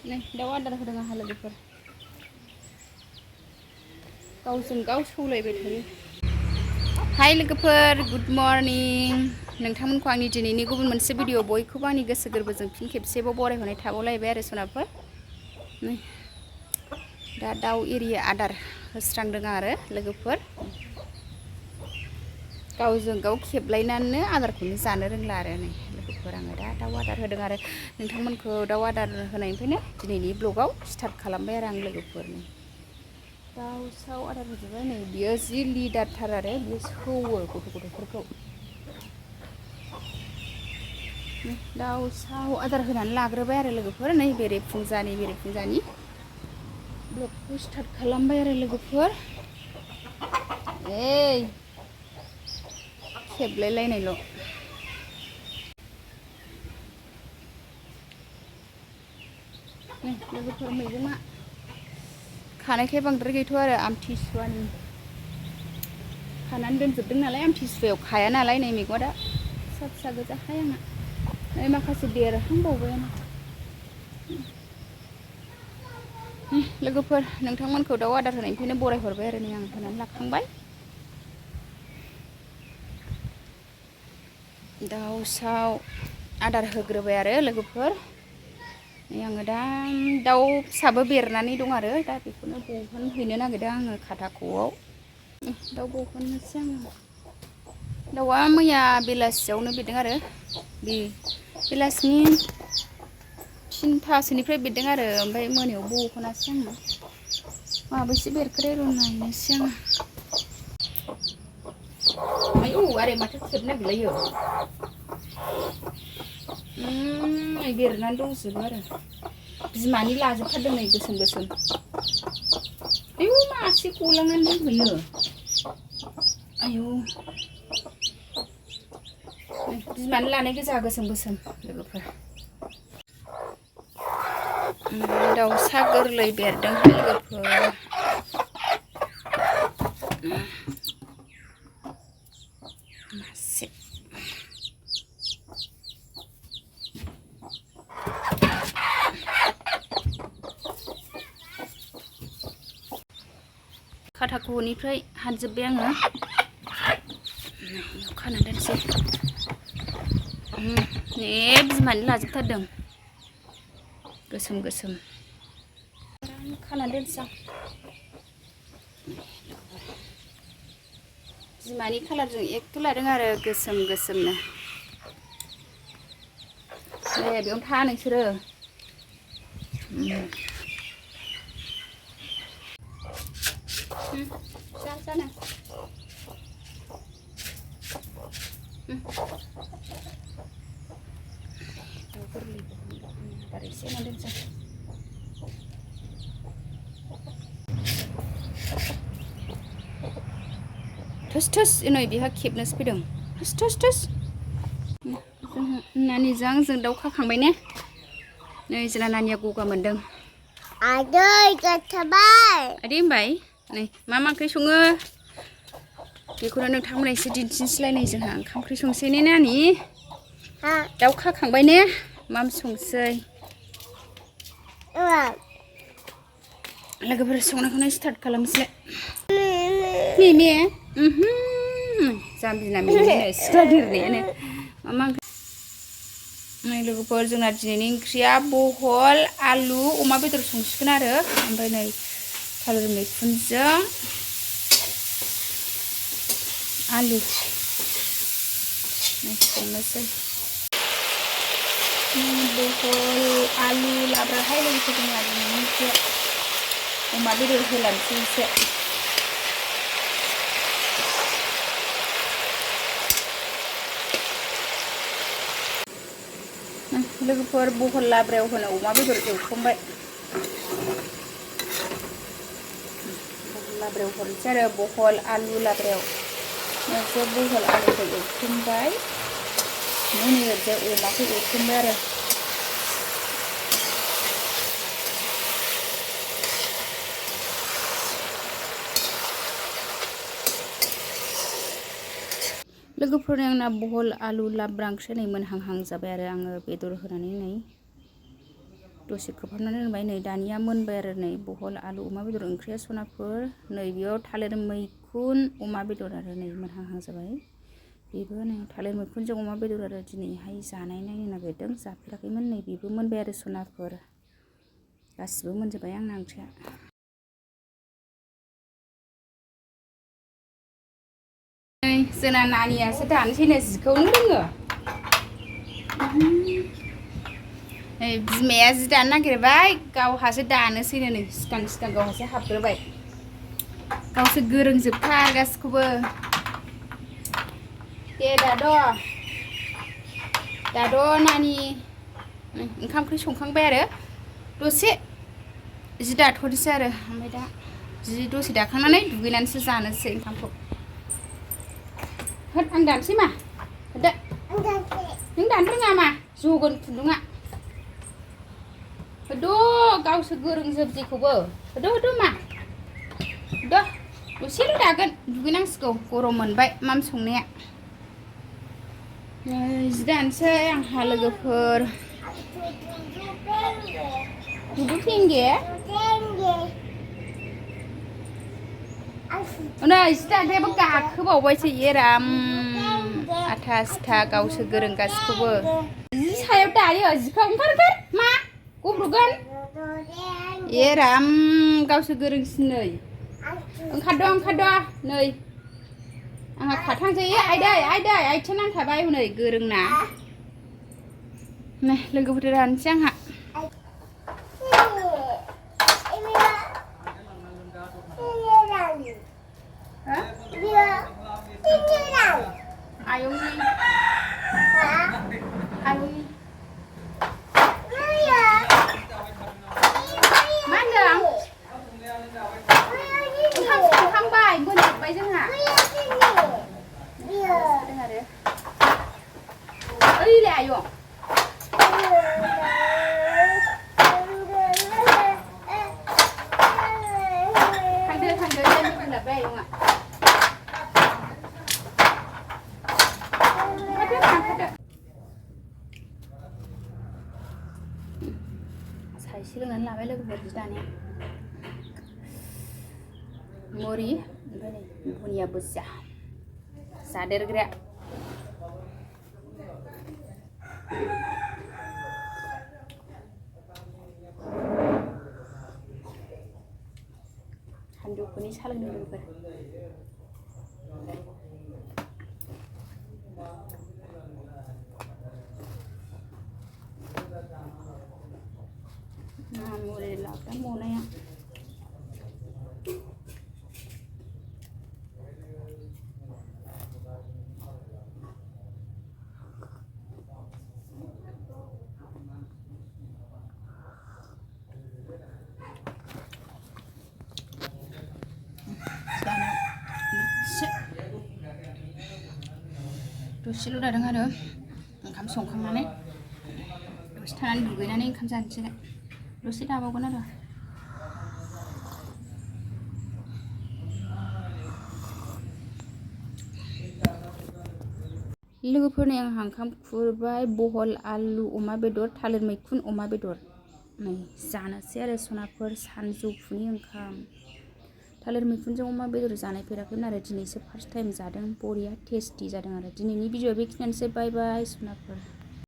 नै दाउ आदार होदों आंहा लोगोफोर गावजों गाव सौलायबाय थायो। हाय लोगोफोर गुड मर्निं नोंथांमोनखौ आंनि दिनैनि गुबुन मोनसे भिडिअ बयखौबो आंनि गोसो गोरबोजों फिन खेबसेबाव बरायहरनाय थाबावलायबाय आरो सनाफोर नै दा दाउ एरि आदार होस्रांदों आरो लोगोफोर गावजों गाव खेबलायनानै आदारखौनो जानो रोंला आरो नै लोगोफोर आङो दा दाउ आदार होदों आरो नोंथांमोनखौ दाउ आदार होनायनिफ्रायनो दिनैनि ब्लगाव स्टार्ट खालामबाय आरो आं लोगोफोरनि दाउसाव आदार होजोबबाय नै बियो जि लिडारथार आरो बियो सौवो गथ'फोरखौ दाउसाव आदार होनानै लाग्रोबाय आरो लोगोफोर नै बेरेफुंजानि ब्लगखौ स्टार्ट खालामबाय आरो लोगोफोर ओइ खेबलायलायनायल' नै लोगोफोर मैगंआ खानायखाय बांद्राय गैथ'आ आरो आमथिसुवानि खानानै दोनजोबदों नालाय आमथिसुवायाव खाया नालाय नै मैगंआ दा फिसा फिसा गोजाहाय आंना नै माखासे देरहांबावबायानो लोगोफोर नोंथांमोनखौ दाउ आदार होनायनिफ्रायनो बरायहरबाय आरो नै आं होनानै लाखांबाय दाउसाव आदार होग्रोबाय आरो लोगोफोर नै आङो दा दाउ फिसाबो बेरनानै दं आरो दा बेखौनो बहनहैनो नागिरदों आङो खाथाख'आव दाउ बहननोसै आङो दाउआ मैया बेलासियावनो बिरदों आरो बेलासिनि 3थासोनिफ्राय बिरदों आरो ओमफ्राय मोनायाव बहनासै आङो माबैसे बेरखोथाय र' नायनोसै आङो आयौ आरे माथो खेबनो नागिरलायो बेरनानै दंजोबो आरो बिमानि लाजोबथारदों नै गोसोम आयौ मासे गलांनानै दंहैयो आयौ बिमानि लानाय गोजा गोसोम लोगोफोर दाउसा गोरलै बेरदोंहाय लोगोफोर मासे खाथाख'निफ्राय हानजोब्बाय आङो खाना दोनसै बिमानि लाजोबथारदों गोसोम खाना दोनसै बिमानि खालारजों एखे लादों आरो गोसोमनो दे बेयावनो था नोंसोरो जाना दाउ गोरलै आदार एसे होना दोनसै थोस नै बेहा खेबनोसो फैदों थोस नानिजों आंजों दाउ खाखांबाय ने नै जोंना नानिया गगा मोनदों आदै जाथारबाय आदै होनबाय नै मा ओंख्रि सङो बेखौनो नोंथांमोना एसे दिन्थिनोसैलाय जोंहा ओंखाम ओंख्रि संसै ने नानि दाउ खाखांबाय ने मा संसै लोगोफोर संनायखौनो स्टार्ट खालामसै मिमे जाम्बिना मिमेनो सिख्ला देरनायानो मा नै लोगोफोर जोंना दिनैनि ओंख्रिया बहल आलु अमा बेदर संसिगोन आरो ओमफ्राय नै थालिर मैखुनजों आलु संनोसै बहल आलु लाब्राहाय लोगोफोर जोंना दिनैनि ओंख्रिया अमा बेदर होलानोसै एसे लोगोफोर बहल लाब्रायाव होनो अमा बेदर एवखांबाय बहल लाब्रायाव हरनोसै आरो बहल आलु लाब्रायाव एसे बहल आलुखौ एवखांबाय नै ओरैजाय अमाखौ एवखांबाय आरो लोगोफोरनि आंना बहल आलु लाब्रा ओंख्रि नै मोनहांहां जाबाय आरो आङो बेदर होनानै नै दसे खोबहाबनानै दोनबाय नै दानिया मोनबाय आरो नै बहल आलु अमा बेदर ओंख्रिया सनाफोर नै बेयाव थालिर मैखुन अमा बेदर आरो नै मोनहांहां जाबाय बेबो नै थालिर मैखुनजों अमा बेदर आरो दिनैहाय जानाय नायनो नागिरदों जाफेराखैमोन नै बेबो मोनबाय आरो सनाफोर गासिबो मोनजोब्बाय आंना ओंख्रिया जोंना नानियासो दानोसैनो जिखौनो रोङो बिमाया जि दानो नागिरबाय गावहासो दानोसैनो नै सिगां सिगां गावहासो हाबग्रोबाय गावसो गोरोंजोबथार गासिखौबो दे दाद' नानि ओंखाम ओंख्रि संखांबाय आरो दसे जि दाथ'नोसै आरो ओमफ्राय दा जि दसे दाखांनानै दुगैनानैसो जानोसै ओंखामखौ होद आं दानसै मा होदो नों दानो रोङा मा जगोन खुन्दुङा होद' गावसो गोरोंजोब जेखौबो होद' मा होद' दसेल' दागोन दुगैनांसिगौ गरम मोनबाय माम संनाया जि दानोसै आंहा लोगोफोर दुदु फेंगे नै जि दाग्रायाबो गाखोबावबायसो एराम आथा सिथा गावसो गोरों गासिखौबो जि सायाव दायो जिखौ ओंखार मा गब्र'गोन एराम गावसो गोरोंसिन नै ओंखारद' नै आंहा खाथांसै आइदै आथिं नांखाबाय हनै गोरोंना नै लोगोफोर रानोसै आंहा आयंनि मा होनदों ओंखाम संखांबाय मोनजोब्बाय जोंहा आरो ओइलाय आयं थांदो बुंलाबाय आयंआ साइसे लोंनानै लाबाय लोगोफोर जि दानाया मुरि ओमफ्राय नै बुनिया बुरजा जादेरग्रा सानजौफुनि सा लोंनो लोगोफोर मुरि लाबोदों मनाया दसेल' दादों आरो ओंखाम संखांनानै दसे थानानै दुगैनानै ओंखाम जानोसै दसे दाबावगोन आरो लोगोफोरनि आंहा ओंखाम खुरबाय बहल आलु अमा बेदर थालिर मैखुन अमा बेदर नै जानोसै आरो सनाफोर सानजौफुनि ओंखाम थालिर मैखुनजों अमा बेदर जानायफेराखैमोन आरो दिनैसो फार्स्ट टाइम जादों बरिया टेस्टि जादों आरो दिनैनि भिडिअआ बेखिनियानोसै बाय बाय सनाफोर।